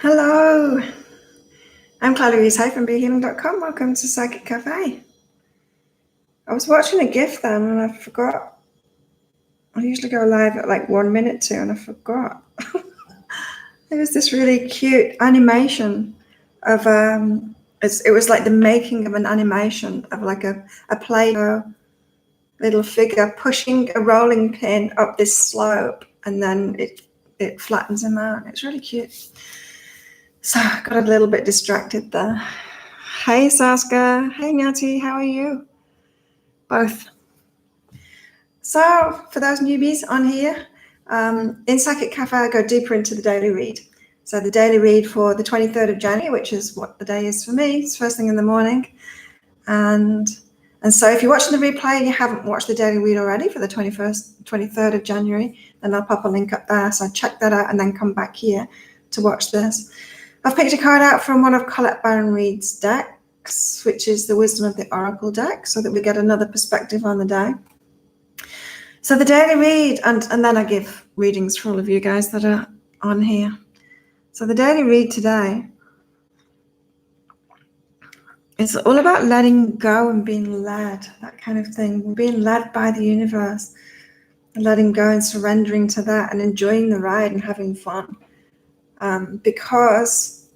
Hello, I'm Claudia Rees-Hay from BeHealing.com. Welcome to Psychic Cafe. I was watching a GIF then and I forgot. I usually go live at like 1 minute to and I forgot. There was this really cute animation of, it was like the making of an animation of like a Play-Doh little figure pushing a rolling pin up this slope and then it flattens him out. It's really cute. So I got a little bit distracted there. Hey Saska, hey Nyati, how are you? Both. So for those newbies on here, in Psychic Cafe I go deeper into the daily read. So the daily read for the 23rd of January, which is what the day is for me, it's first thing in the morning. And so if you're watching the replay and you haven't watched the daily read already for the 23rd of January, then I'll pop a link up there. So check that out and then come back here to watch this. I've picked a card out from one of Colette Baron-Reid's decks, which is the Wisdom of the Oracle deck, so that we get another perspective on the day. So the daily read, and then I give readings for all of you guys that are on here. So the daily read today is all about letting go and being led, that kind of thing, being led by the universe, letting go and surrendering to that and enjoying the ride and having fun. Because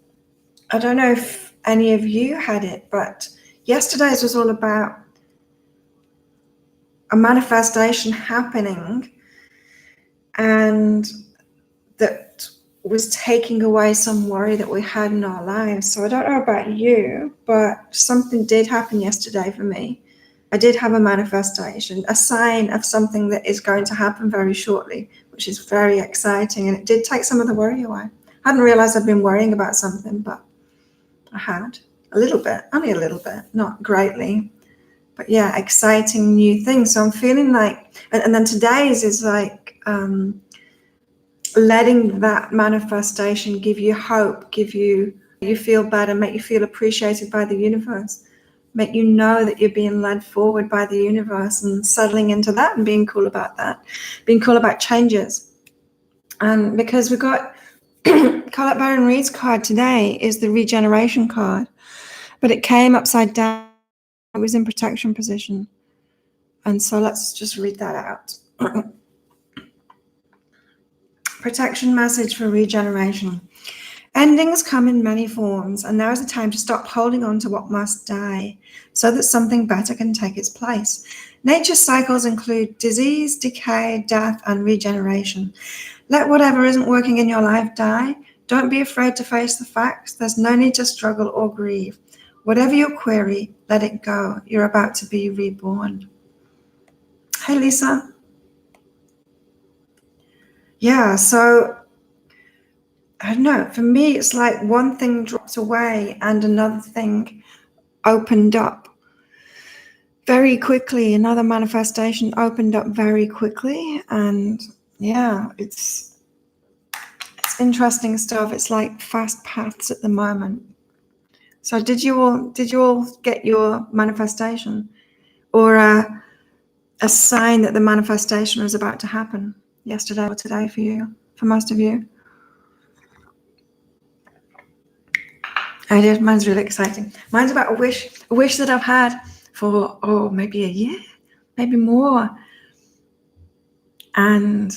I don't know if any of you had it, but yesterday's was all about a manifestation happening and that was taking away some worry that we had in our lives. So I don't know about you, but something did happen yesterday for me. I did have a manifestation, a sign of something that is going to happen very shortly, which is very exciting. And it did take some of the worry away. I hadn't realized I'd been worrying about something, but I had a little bit, only a little bit, not greatly. But yeah, exciting new things. So I'm feeling like, and then today's is like letting that manifestation give you hope, give you feel better, make you feel appreciated by the universe, make you know that you're being led forward by the universe and settling into that and being cool about that, being cool about changes. And because we've got Colette Baron-Reid's card today is the regeneration card, but it came upside down. It was in protection position. And so let's just read that out. Protection message for regeneration. Endings come in many forms, and now is the time to stop holding on to what must die so that something better can take its place. Nature's cycles include disease, decay, death, and regeneration. Let whatever isn't working in your life die. Don't be afraid to face the facts. There's no need to struggle or grieve. Whatever your query, let it go. You're about to be reborn. Hey, Lisa. Yeah, so I don't know. For me, it's like one thing dropped away and another thing opened up very quickly. Another manifestation opened up very quickly. And yeah, it's interesting stuff. It's like fast paths at the moment. So did you all get your manifestation or a sign that the manifestation was about to happen yesterday or today for you, for most of you? I did. Mine's really exciting. Mine's about a wish that I've had for maybe a year, maybe more. And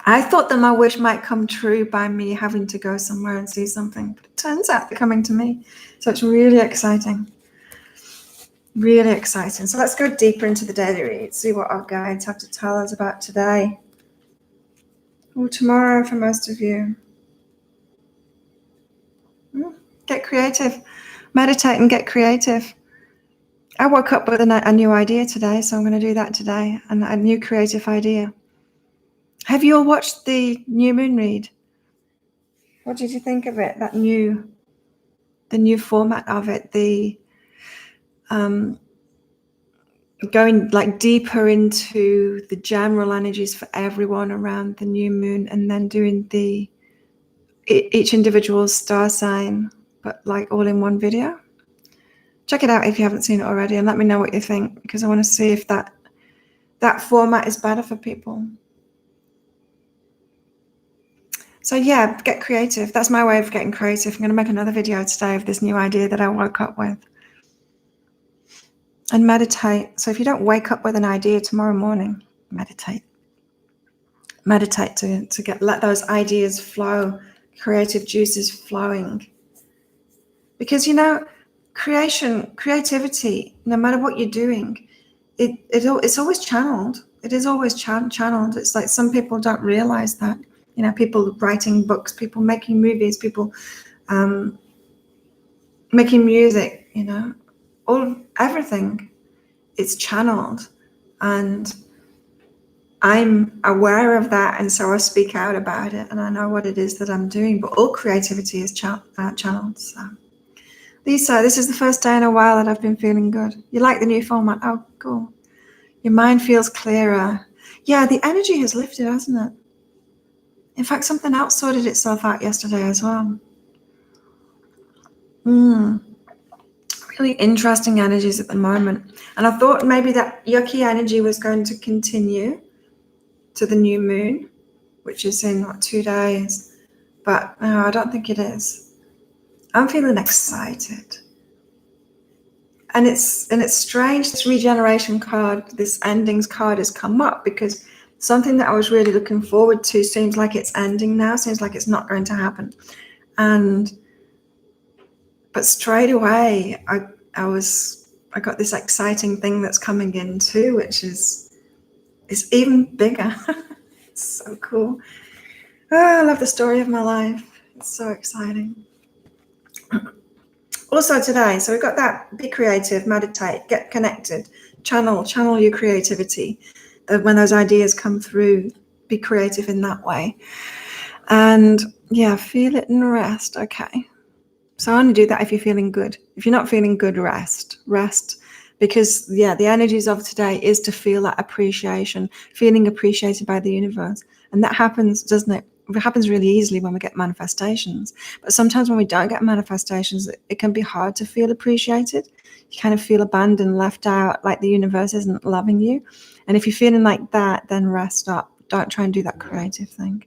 I thought that my wish might come true by me having to go somewhere and see something, but it turns out they're coming to me. So it's really exciting. Really exciting. So let's go deeper into the daily read, see what our guides have to tell us about today or tomorrow for most of you. Get creative. Meditate and get creative. I woke up with a new idea today, so I'm going to do that today, and a new creative idea. Have you all watched the new moon read? What did you think of it? The new format of it, the going like deeper into the general energies for everyone around the new moon, and then doing each individual star sign, but like all in one video. Check it out if you haven't seen it already, and let me know what you think, because I want to see if that format is better for people. So yeah, get creative. That's my way of getting creative. I'm going to make another video today of this new idea that I woke up with. And meditate. So if you don't wake up with an idea tomorrow morning, meditate. Meditate to let those ideas flow, creative juices flowing. Because creativity, no matter what you're doing, it's always channeled. It is always channeled. It's like some people don't realize that. People writing books, people making movies, people making music, everything. It's channeled. And I'm aware of that, and so I speak out about it, and I know what it is that I'm doing. But all creativity is channeled. So, Lisa, this is the first day in a while that I've been feeling good. You like the new format? Oh, cool. Your mind feels clearer. Yeah, the energy has lifted, hasn't it? In fact, something else sorted itself out yesterday as well. Really interesting energies at the moment. And I thought maybe that yucky energy was going to continue to the new moon, which is in 2 days. But no, I don't think it is. I'm feeling excited. And it's strange, this regeneration card, this endings card has come up because something that I was really looking forward to seems like it's ending now, seems like it's not going to happen. But straight away, I got this exciting thing that's coming in too, which is even bigger. It's so cool. Oh, I love the story of my life. It's so exciting. Also today, so we've got that, be creative, meditate, get connected, channel your creativity. When those ideas come through, be creative in that way. And yeah, feel it and rest. Okay. So I only do that if you're feeling good. If you're not feeling good, rest. Because the energies of today is to feel that appreciation, feeling appreciated by the universe. And that happens, doesn't it? It happens really easily when we get manifestations. But sometimes when we don't get manifestations, it can be hard to feel appreciated. You kind of feel abandoned, left out, like the universe isn't loving you. And if you're feeling like that, then rest up. Don't try and do that creative thing.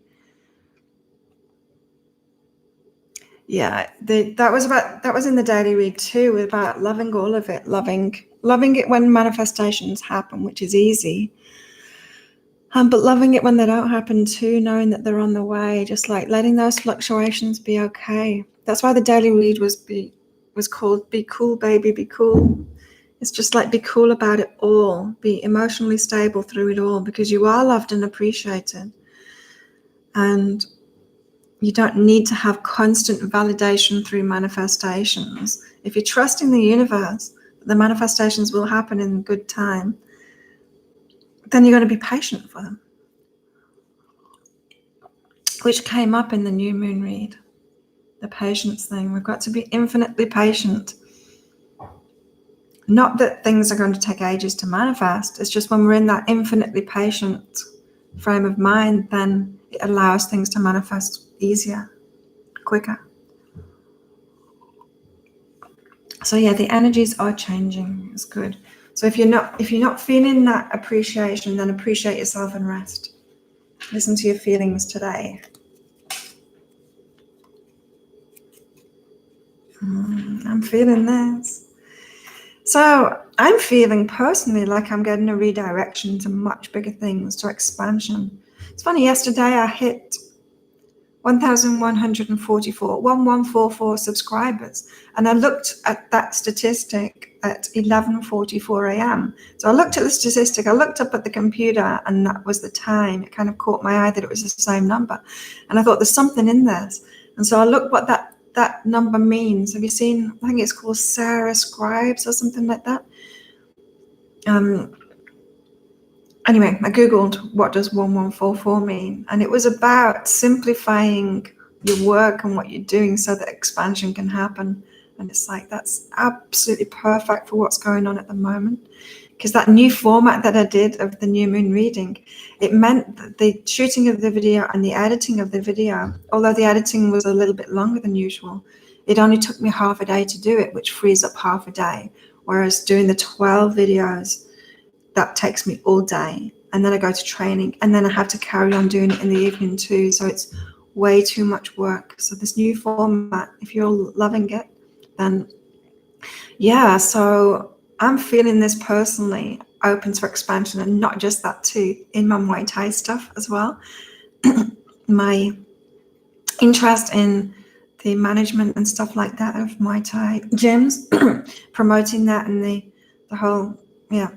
Yeah, that was in the daily read too, about loving all of it, loving it when manifestations happen, which is easy. But loving it when they don't happen too, knowing that they're on the way, just like letting those fluctuations be okay. That's why the daily read was called Be Cool, Baby, Be Cool. It's just like be cool about it all, be emotionally stable through it all, because you are loved and appreciated. And you don't need to have constant validation through manifestations. If you're trusting the universe, the manifestations will happen in good time, then you're going to be patient for them. Which came up in the new moon read, the patience thing. We've got to be infinitely patient. Not that things are going to take ages to manifest. It's just when we're in that infinitely patient frame of mind, then it allows things to manifest easier, quicker. So yeah, the energies are changing. It's good. So if you're not feeling that appreciation, then appreciate yourself and rest. Listen to your feelings today. I'm feeling this. So I'm feeling personally like I'm getting a redirection to much bigger things, to expansion. It's funny, yesterday I hit 1144 subscribers, and I looked at that statistic at 11:44 a.m. So I looked at the statistic, I looked up at the computer, and that was the time. It kind of caught my eye that it was the same number, and I thought there's something in this. And so I looked what that number means. Have you seen, I think it's called Sarah Scribes or something like that. Anyway, I googled what does 1144 mean, and it was about simplifying your work and what you're doing so that expansion can happen. And it's like, that's absolutely perfect for what's going on at the moment, because that new format that I did of the new moon reading, it meant that the shooting of the video and the editing of the video, although the editing was a little bit longer than usual, it only took me half a day to do it, which frees up half a day. Whereas doing the 12 videos, that takes me all day. And then I go to training, and then I have to carry on doing it in the evening too. So it's way too much work. So this new format, if you're loving it, then yeah. So I'm feeling this personally open to expansion, and not just that too, in my Muay Thai stuff as well. My interest in the management and stuff like that of Muay Thai gyms, promoting that, and the whole, yeah,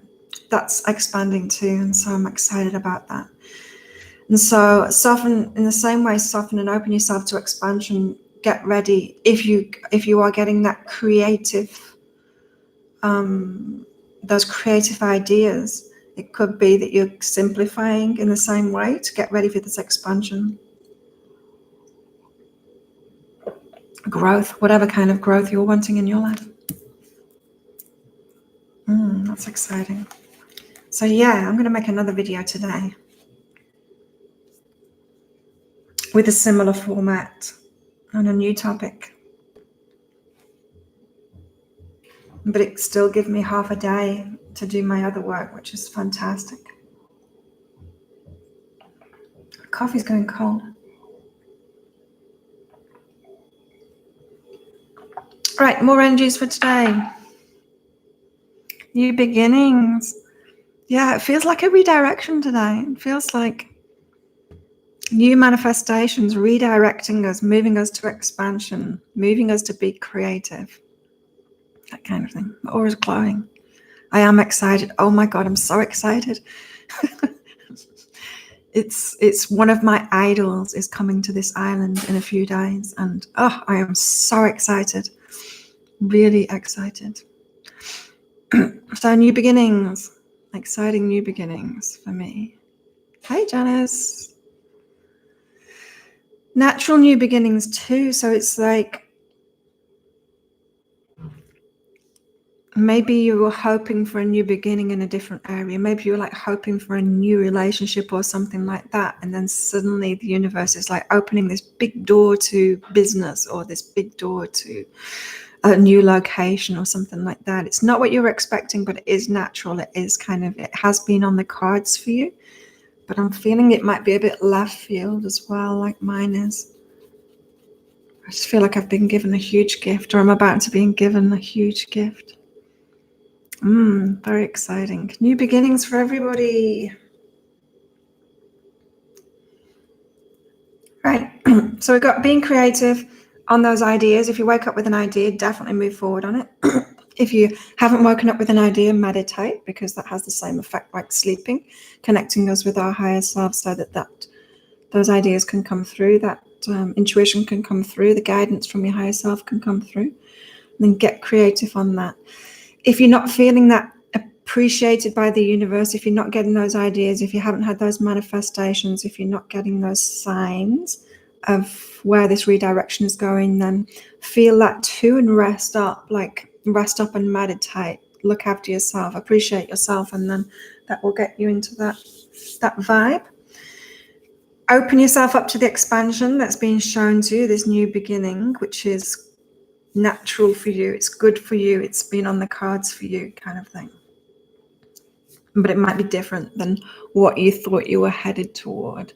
that's expanding too. And so I'm excited about that. And so soften, in the same way, soften and open yourself to expansion. Get ready if you are getting that creative, those creative ideas. It could be that you're simplifying in the same way to get ready for this expansion. Growth, whatever kind of growth you're wanting in your life. That's exciting. So yeah, I'm going to make another video today with a similar format on a new topic. But it still gives me half a day to do my other work, which is fantastic. Coffee's going cold. All right, more energies for today. New beginnings. Yeah, it feels like a redirection today. It feels like new manifestations, redirecting us, moving us to expansion, moving us to be creative. That kind of thing. My aura is glowing. I am excited. Oh my God, I'm so excited. It's one of my idols is coming to this island in a few days, and I am so excited. Really excited. So new beginnings, exciting new beginnings for me. Hey, Janice. Natural new beginnings too. So it's like maybe you were hoping for a new beginning in a different area. Maybe you were like hoping for a new relationship or something like that. And then suddenly the universe is like opening this big door to business, or this big door to a new location or something like that. It's not what you were expecting, but it is natural. It is kind of, it has been on the cards for you, but I'm feeling it might be a bit left field as well, like mine is. I just feel like I've been given a huge gift, or I'm about to be given a huge gift. Very exciting. New beginnings for everybody. Right. So we've got being creative on those ideas. If you wake up with an idea, definitely move forward on it. If you haven't woken up with an idea, meditate, because that has the same effect like sleeping, connecting us with our higher self so that those ideas can come through, that intuition can come through, the guidance from your higher self can come through. And then get creative on that. If you're not feeling that appreciated by the universe, if you're not getting those ideas, if you haven't had those manifestations, if you're not getting those signs of where this redirection is going, then feel that too and rest up and meditate. Look after yourself, appreciate yourself, and then that will get you into that vibe. Open yourself up to the expansion that's being shown to you, this new beginning, which is natural for you, it's good for you, it's been on the cards for you, kind of thing. But it might be different than what you thought you were headed toward.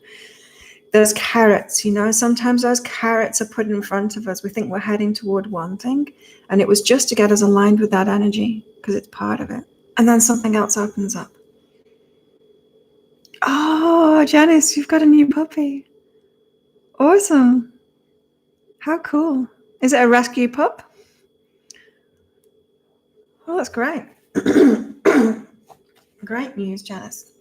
Those carrots, sometimes those carrots are put in front of us. We think we're heading toward one thing, and it was just to get us aligned with that energy, because it's part of it. And then something else opens up. Oh, Janice, you've got a new puppy. Awesome. How cool. Is it a rescue pup? Oh, that's great. Great news, Janice.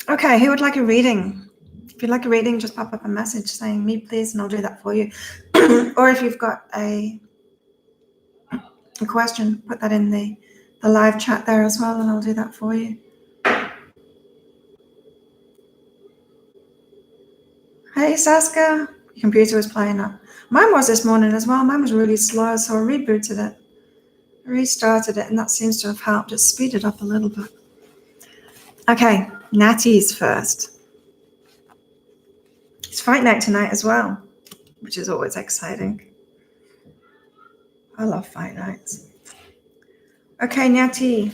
Okay, who would like a reading? If you'd like a reading, just pop up a message saying me, please, and I'll do that for you. Or if you've got a question, put that in the live chat there as well, and I'll do that for you. Hey, Saska. Your computer was playing up. Mine was this morning as well. Mine was really slow, so I rebooted it. I restarted it, and that seems to have helped. Just speed it up a little bit. Okay, Natty's first. It's fight night tonight as well, which is always exciting. I love fight nights. Okay, Natty.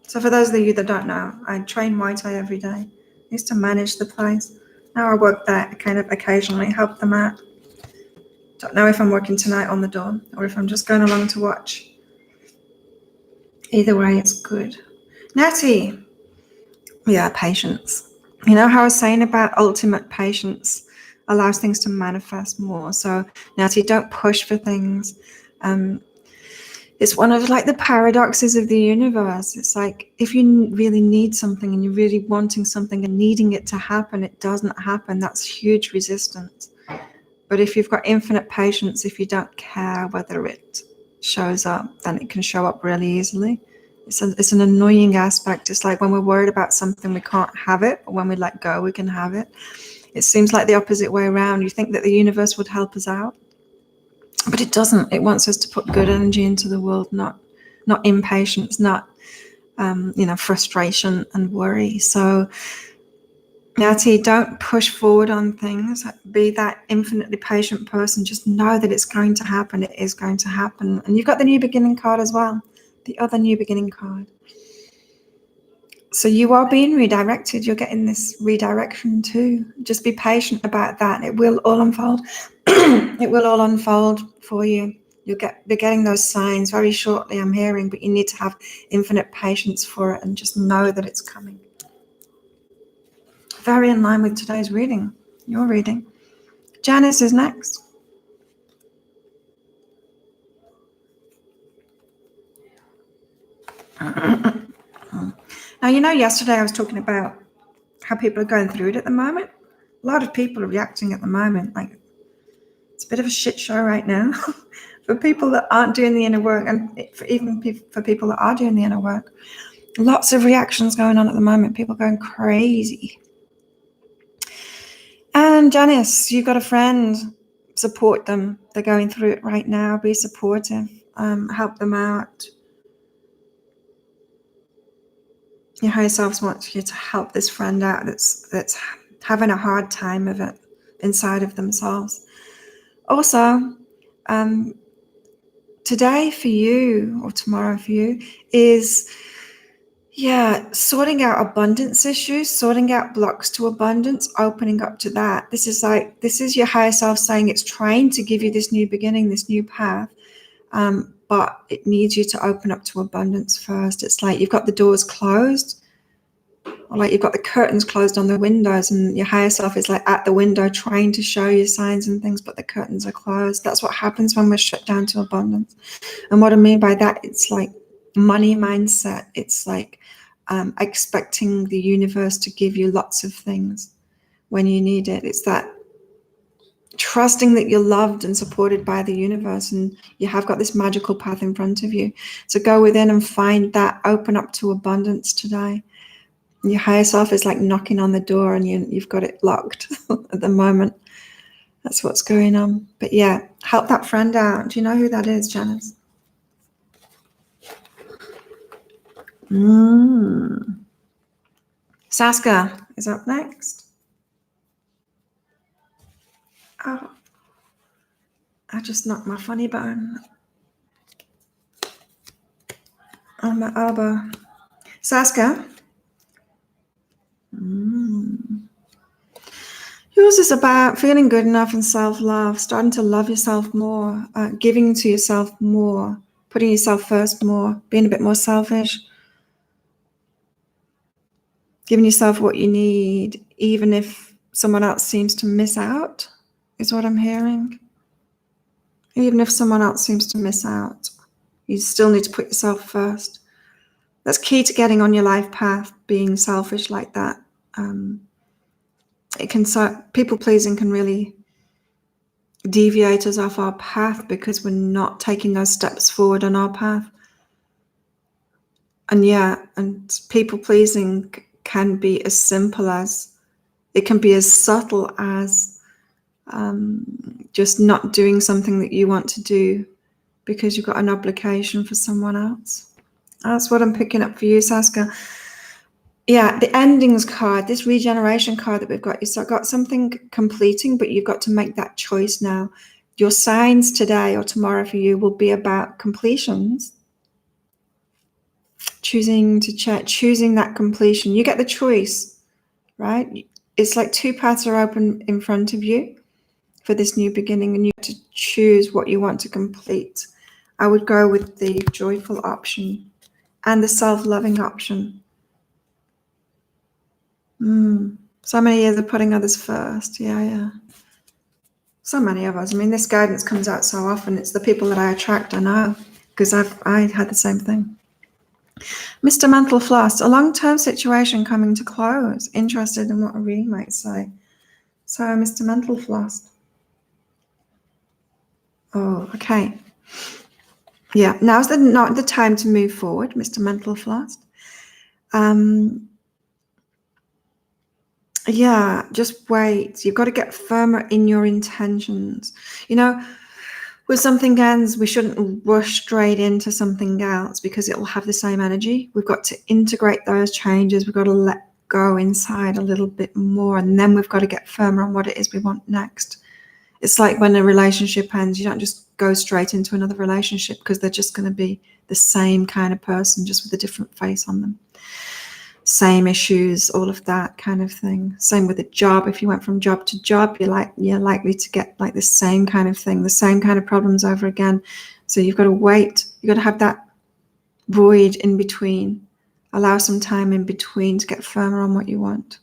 So for those of you that don't know, I train Muay Thai every day. I used to manage the place. Now I work that kind of occasionally, help them out. Don't know if I'm working tonight on the dawn or if I'm just going along to watch. Either way, it's good. Natty. Yeah, patience. You know how I was saying about ultimate patience allows things to manifest more. So Natty, don't push for things. It's one of like the paradoxes of the universe. It's like if you really need something and you're really wanting something and needing it to happen, it doesn't happen. That's huge resistance. But if you've got infinite patience, if you don't care whether it shows up, then it can show up really easily. It's an annoying aspect. It's like when we're worried about something, we can't have it, but when we let go, we can have it. It seems like the opposite way around. You think that the universe would help us out, but it doesn't. It wants us to put good energy into the world, not impatience, not frustration and worry. So Natty, don't push forward on things. Be that infinitely patient person. Just know that it's going to happen. It is going to happen. And you've got the new beginning card as well. The other new beginning card. So you are being redirected. You're getting this redirection too. Just be patient about that. It will all unfold. It will all unfold for you. You'll be getting those signs very shortly, I'm hearing, but you need to have infinite patience for it and just know that it's coming. Very in line with today's reading, your reading. Janice is next. Now, yesterday I was talking about how people are going through it at the moment. A lot of people are reacting at the moment. Like, it's a bit of a shit show right now for people that aren't doing the inner work, and for people that are doing the inner work. Lots of reactions going on at the moment. People going crazy. And Janice, you've got a friend. Support them. They're going through it right now. Be supportive. Help them out. Your higher self wants you to help this friend out that's having a hard time of it inside of themselves. Also, today for you or tomorrow for you is, sorting out abundance issues, sorting out blocks to abundance, opening up to that. This is your higher self saying it's trying to give you this new beginning, this new path, but it needs you to open up to abundance first. It's like you've got the doors closed, or like you've got the curtains closed on the windows, and your higher self is like at the window trying to show you signs and things, but the curtains are closed. That's what happens when we're shut down to abundance. And what I mean by that, it's like money mindset. It's like expecting the universe to give you lots of things when you need it. It's that trusting that you're loved and supported by the universe, and you have got this magical path in front of you. So go within and find that, open up to abundance today. Your higher self is like knocking on the door, and you've got it locked at the moment. That's what's going on. But yeah, help that friend out. Do you know who that is, Janice? Saskia is up next. Oh, I just knocked my funny bone on my elbow. Saskia. Yours is about feeling good enough and self-love, starting to love yourself more, giving to yourself more, putting yourself first more, being a bit more selfish, giving yourself what you need, even if someone else seems to miss out, is what I'm hearing. Even if someone else seems to miss out, you still need to put yourself first. That's key to getting on your life path, being selfish like that. People pleasing can really deviate us off our path because we're not taking those steps forward on our path. And people pleasing can be as simple as, it can be as subtle as just not doing something that you want to do because you've got an obligation for someone else. That's what I'm picking up for you, Saskia. Yeah, the endings card, this regeneration card that we've got, you've got something completing, but you've got to make that choice now. Your signs today or tomorrow for you will be about completions. Choosing that completion. You get the choice, right? it's like two paths are open in front of you for this new beginning, and you have to choose what you want to complete. I would go with the joyful option and the self-loving option. So many years of putting others first. Yeah. So many of us. I mean, this guidance comes out so often. It's the people that I attract, I know, because I had the same thing. Mr. Mental Floss, a long-term situation coming to close. Interested in what a reading might say. So, Mr. Mental Floss. Oh, okay. Yeah, now's not the time to move forward, Mr. Mental Floss. Yeah, just wait. You've got to get firmer in your intentions. When something ends, we shouldn't rush straight into something else because it will have the same energy. We've got to integrate those changes. We've got to let go inside a little bit more, and then we've got to get firmer on what it is we want next. It's like when a relationship ends, you don't just go straight into another relationship because they're just going to be the same kind of person, just with a different face on them. Same issues, all of that kind of thing. Same with a job. If you went from job to job, you're likely to get like the same kind of thing, the same kind of problems over again. So you've got to wait. You've got to have that void in between. Allow some time in between to get firmer on what you want.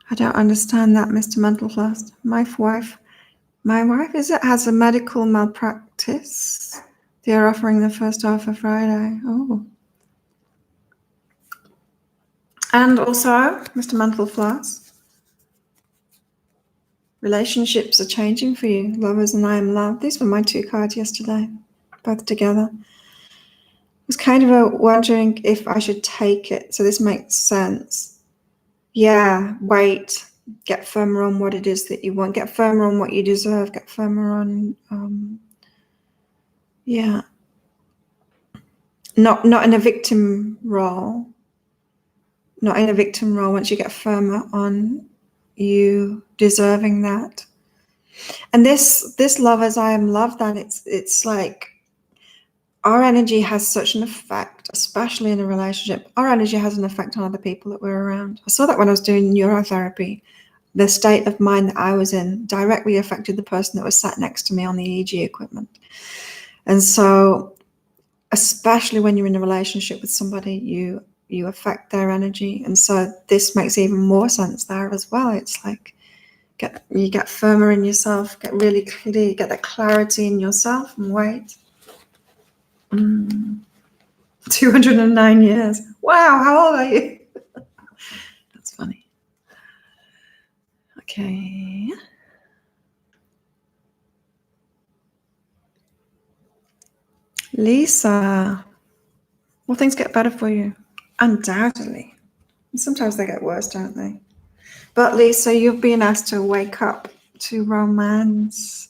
I don't understand that, Mr. Mental Floss. My wife has a medical malpractice. They are offering the first offer Friday. Oh. And also, Mr. Mental Floss, relationships are changing for you. Lovers and I am love. These were my two cards yesterday, both together. I was kind of wondering if I should take it. So this makes sense. Yeah, wait. Get firmer on what it is that you want. Get firmer on what you deserve. Get firmer on, not in a victim role. Not in a victim role. Once you get firmer on you deserving that. And this lovers, I am love, that it's like our energy has such an effect, especially in a relationship. Our energy has an effect on other people that we're around. I saw that when I was doing neurotherapy. The state of mind that I was in directly affected the person that was sat next to me on the EEG equipment. And so, especially when you're in a relationship with somebody, you affect their energy. And so this makes even more sense there as well. It's like you get firmer in yourself, get really clear, get that clarity in yourself, and wait. 209 years. Wow, how old are you? That's funny. Okay. Lisa, will things get better for you? Undoubtedly. Sometimes they get worse, don't they? But Lisa, you've been asked to wake up to romance,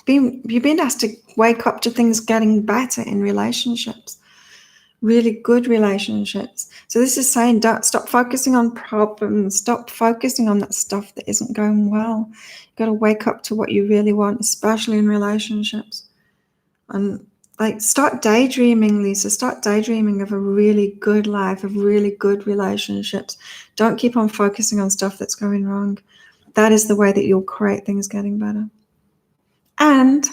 you've been asked to wake up to things getting better in relationships, really good relationships. So this is saying, don't stop focusing on problems, stop focusing on that stuff that isn't going well. You've got to wake up to what you really want, especially in relationships. And start daydreaming, Lisa. Start daydreaming of a really good life, of really good relationships. Don't keep on focusing on stuff that's going wrong. That is the way that you'll create things getting better. And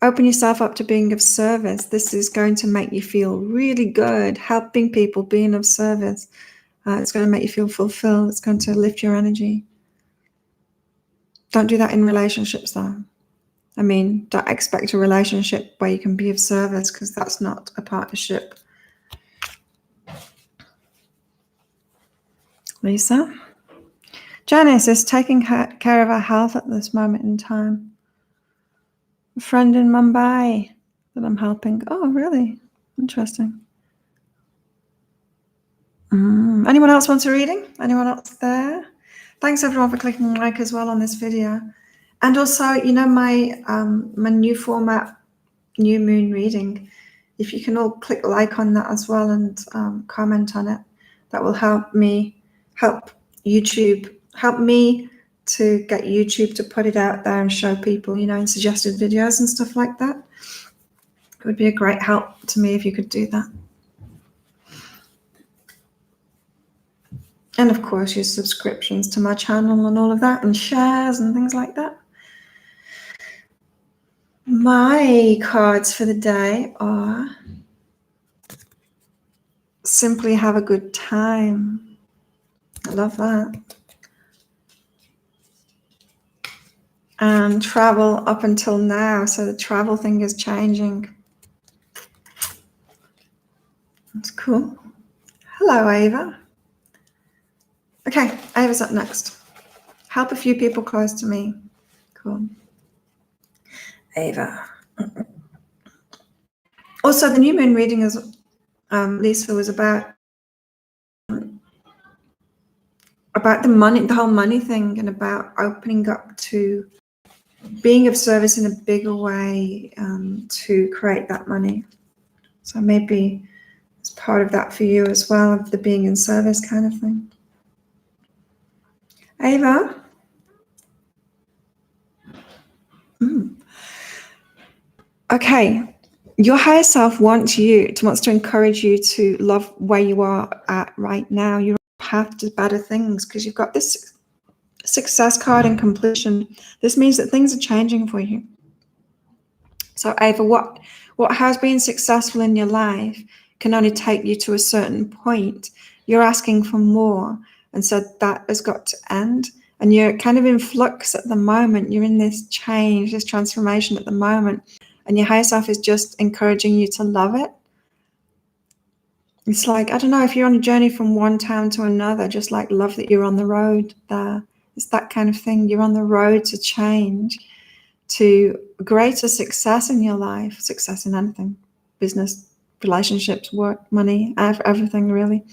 open yourself up to being of service. This is going to make you feel really good, helping people, being of service. It's going to make you feel fulfilled. It's going to lift your energy. Don't do that in relationships, though. I mean, don't expect a relationship where you can be of service, because that's not a partnership. Lisa? Janice is taking care of her health at this moment in time. A friend in Mumbai that I'm helping. Oh, really? Interesting. Anyone else wants a reading? Anyone else there? Thanks everyone for clicking like as well on this video. And also, my new format, new moon reading, if you can all click like on that as well and comment on it, that will help me to get YouTube to put it out there and show people, in suggested videos and stuff like that. It would be a great help to me if you could do that. And of course, your subscriptions to my channel and all of that, and shares and things like that. My cards for the day are simply have a good time. I love that. And travel up until now. So the travel thing is changing. That's cool. Hello, Ava. Okay, Ava's up next. Help a few people close to me. Cool. Ava. Also, the new moon reading is Lisa was about the money, the whole money thing, and about opening up to being of service in a bigger way to create that money. So maybe it's part of that for you as well, of the being in service kind of thing. Ava? Okay. Your higher self wants to encourage you to love where you are at right now. You're on a path to better things because you've got this success card and completion. This means that things are changing for you. So Ava, what has been successful in your life can only take you to a certain point. You're asking for more. And so that has got to end. And you're kind of in flux at the moment. You're in this change, this transformation at the moment. And your higher self is just encouraging you to love it. It's like, I don't know, if you're on a journey from one town to another, just like love that you're on the road there. It's that kind of thing. You're on the road to change, to greater success in your life, success in anything, business, relationships, work, money, everything really.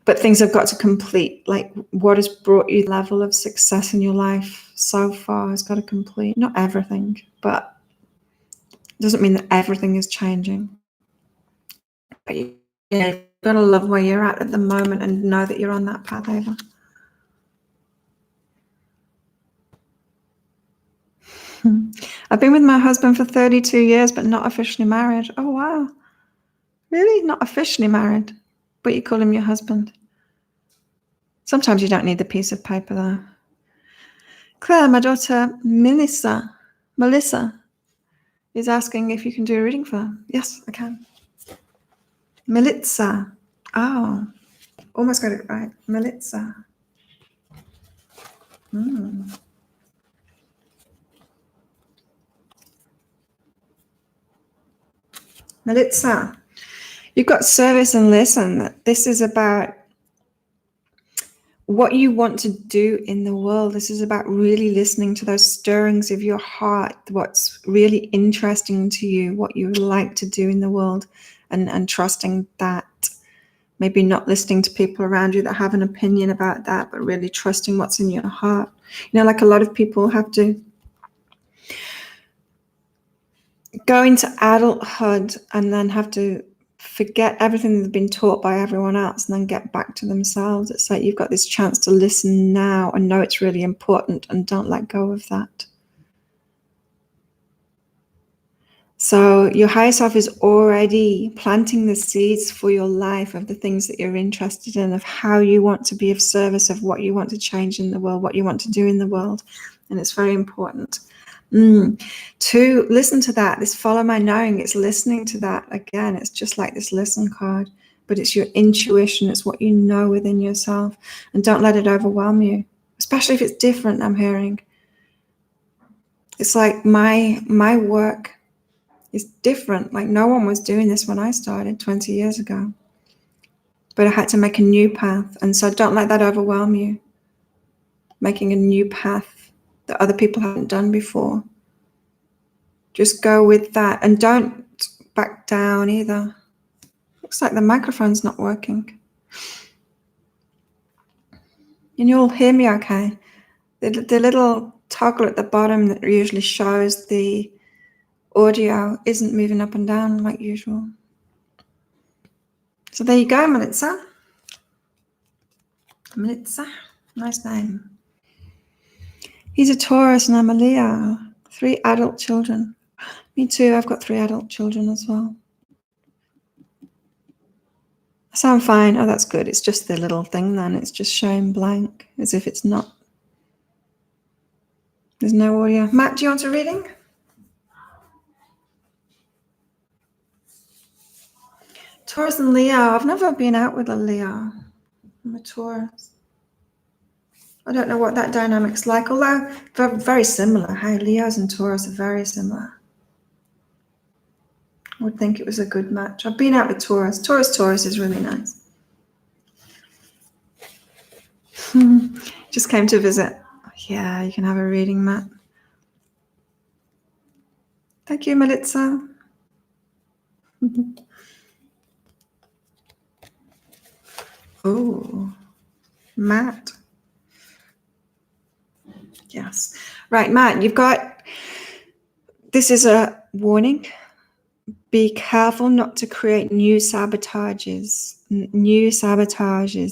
But things have got to complete, like what has brought you the level of success in your life so far has got to complete. Not everything, but it doesn't mean that everything is changing. But you've got to love where you're at the moment and know that you're on that path, Ava. I've been with my husband for 32 years, but not officially married. Oh, wow. Really? Not officially married, but you call him your husband. Sometimes you don't need the piece of paper, though. Claire, my daughter Melissa, is asking if you can do a reading for her. Yes, I can. Melitza. Oh, almost got it right. Melitza. Melitza, you've got service and listen. This is about what you want to do in the world. This is about really listening to those stirrings of your heart, what's really interesting to you, what you would like to do in the world, and trusting that. Maybe not listening to people around you that have an opinion about that, but really trusting what's in your heart. You know, like a lot of people have to go into adulthood and then have to forget everything they've been taught by everyone else and then get back to themselves. It's like you've got this chance to listen now and know it's really important and don't let go of that. So your higher self is already planting the seeds for your life of the things that you're interested in, of how you want to be of service, of what you want to change in the world, what you want to do in the world. And it's very important. To listen to that, this follow my knowing, it's listening to that. Again, it's just like this listen card, but it's your intuition. It's what you know within yourself. And don't let it overwhelm you, especially if it's different, I'm hearing. It's like my work is different. Like no one was doing this when I started 20 years ago. But I had to make a new path. And so don't let that overwhelm you. Making a new path that other people haven't done before. Just go with that and don't back down either. Looks like the microphone's not working. And you'll hear me okay. The little toggle at the bottom that usually shows the audio isn't moving up and down like usual. So there you go, Melitza. Melitza, nice name. He's a Taurus and I'm a Leo. 3 adult children. Me too. I've got 3 adult children as well. I sound fine. Oh, that's good. It's just the little thing then. It's just showing blank as if it's not. There's no audio. Matt, do you want a reading? Taurus and Leo. I've never been out with a Leo. I'm a Taurus. I don't know what that dynamic's like, although they're very similar. Hey, Leos and Taurus are very similar. I would think it was a good match. I've been out with Taurus. Taurus is really nice. Just came to visit. Yeah, you can have a reading, Matt. Thank you, Melitza. Oh, Matt. Yes. Right, Matt, you've got, this is a warning. Be careful not to create new sabotages.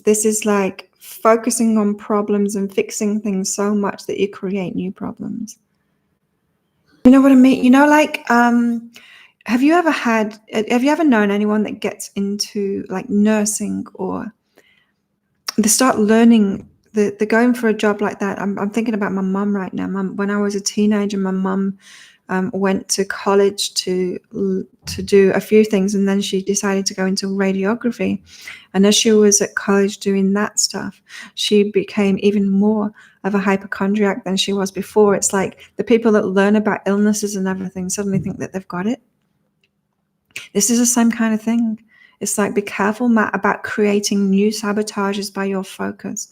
This is like focusing on problems and fixing things so much that you create new problems. You know what I mean? You know, like, have you ever known anyone that gets into like nursing, or they start learning, they're going for a job like that? I'm thinking about my mum right now. When I was a teenager, my mum went to college to do a few things, and then she decided to go into radiography. And as she was at college doing that stuff, she became even more of a hypochondriac than she was before. It's like the people that learn about illnesses and everything suddenly think that they've got it. This is the same kind of thing. It's like, be careful, Matt, about creating new sabotages by your focus.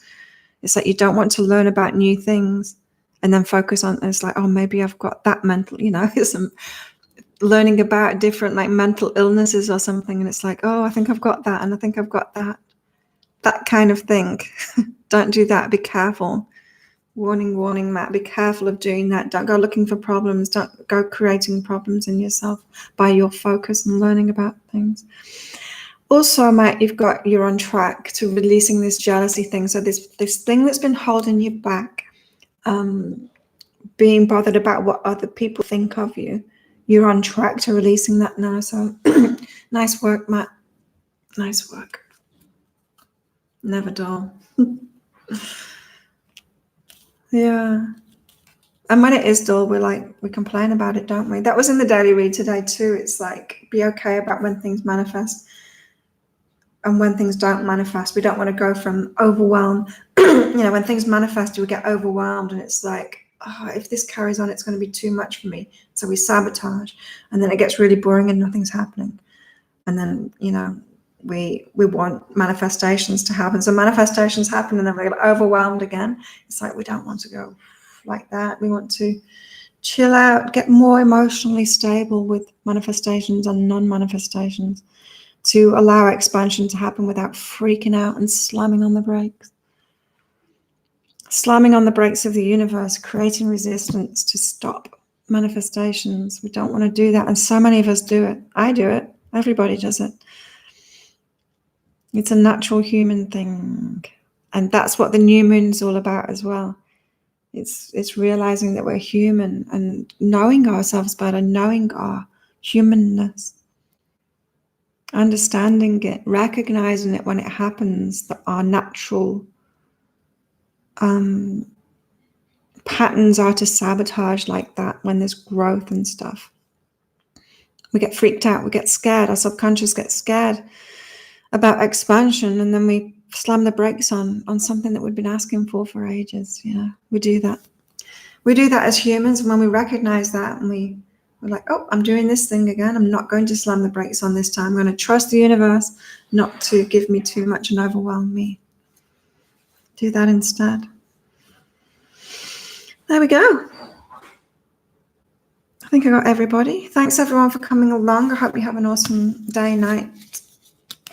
It's like you don't want to learn about new things and then focus on, it's like, oh, maybe I've got that mental, some learning about different like mental illnesses or something. And it's like, oh, I think I've got that. And I think I've got that kind of thing. Don't do that. Be careful. Warning, Matt. Be careful of doing that. Don't go looking for problems. Don't go creating problems in yourself by your focus and learning about things. Also, Matt, you're on track to releasing this jealousy thing. So this thing that's been holding you back, being bothered about what other people think of you, you're on track to releasing that now. So nice work, Matt. Nice work. Never dull. Yeah. And when it is dull, we complain about it, don't we? That was in the daily read today too. It's like, be okay about when things manifest. And when things don't manifest, we don't want to go from overwhelm. When things manifest, we get overwhelmed, and it's like, oh, if this carries on, it's going to be too much for me. So we sabotage, and then it gets really boring and nothing's happening. And then, we want manifestations to happen. So manifestations happen, and then we get overwhelmed again. It's like, we don't want to go like that. We want to chill out, get more emotionally stable with manifestations and non-manifestations, to allow expansion to happen without freaking out and slamming on the brakes. Slamming on the brakes of the universe, creating resistance to stop manifestations. We don't want to do that. And so many of us do it. I do it. Everybody does it. It's a natural human thing. And that's what the new moon's all about as well. It's realizing that we're human and knowing ourselves better, knowing our humanness. Understanding it, recognizing it when it happens, that our natural patterns are to sabotage like that when there's growth and stuff. We get freaked out, we get scared, our subconscious gets scared about expansion, and then we slam the brakes on something that we've been asking for ages. We do that. We do that as humans, and when we recognize that, and we're like, oh, I'm doing this thing again. I'm not going to slam the brakes on this time. I'm going to trust the universe not to give me too much and overwhelm me. Do that instead. There we go. I think I got everybody. Thanks everyone for coming along. I hope you have an awesome day, night,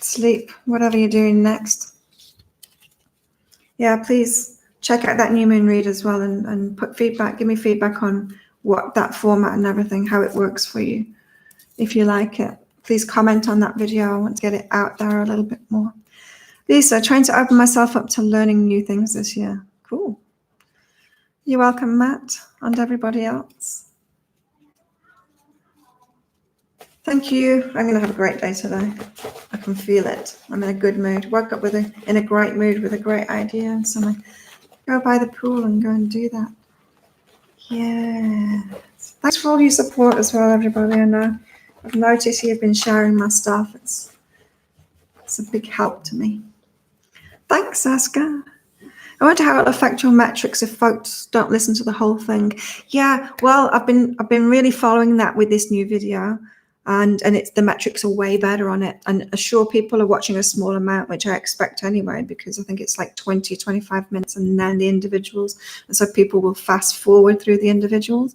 sleep, whatever you're doing next. Yeah, please check out that new moon read as well, and put feedback. Give me feedback on what that format and everything, how it works for you. If you like it, please comment on that video. I want to get it out there a little bit more. Lisa, trying to open myself up to learning new things this year. Cool. You're welcome, Matt, and everybody else. Thank you. I'm going to have a great day today. I can feel it. I'm in a good mood. Woke up in a great mood with a great idea, and so I'm go by the pool and go and do that. Yeah. Thanks for all your support as well, everybody. And I've noticed you've been sharing my stuff. It's a big help to me. Thanks, Aska. I wonder how it'll affect your metrics if folks don't listen to the whole thing. Yeah, well, I've been really following that with this new video, and it's the metrics are way better on it. And sure, people are watching a small amount, which I expect anyway, because I think it's like 20, 25 minutes, and then the individuals, and so people will fast forward through the individuals.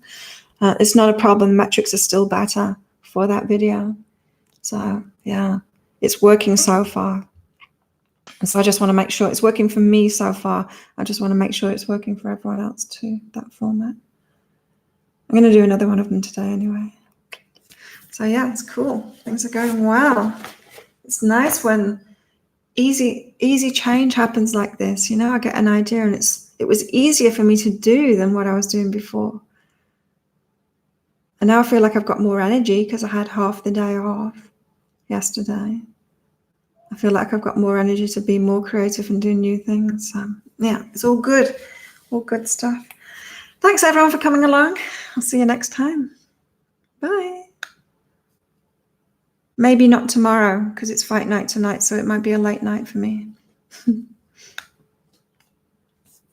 It's not a problem. Metrics are still better for that video. So yeah, it's working so far. And so I just want to make sure it's working for me so far. I just want to make sure it's working for everyone else too, that format. I'm going to do another one of them today anyway. So yeah, it's cool. Things are going well. It's nice when easy change happens like this. You know, I get an idea and it was easier for me to do than what I was doing before. And now I feel like I've got more energy because I had half the day off yesterday. I feel like I've got more energy to be more creative and do new things. Yeah, it's all good stuff. Thanks everyone for coming along. I'll see you next time. Bye. Maybe not tomorrow because it's fight night tonight, so it might be a late night for me.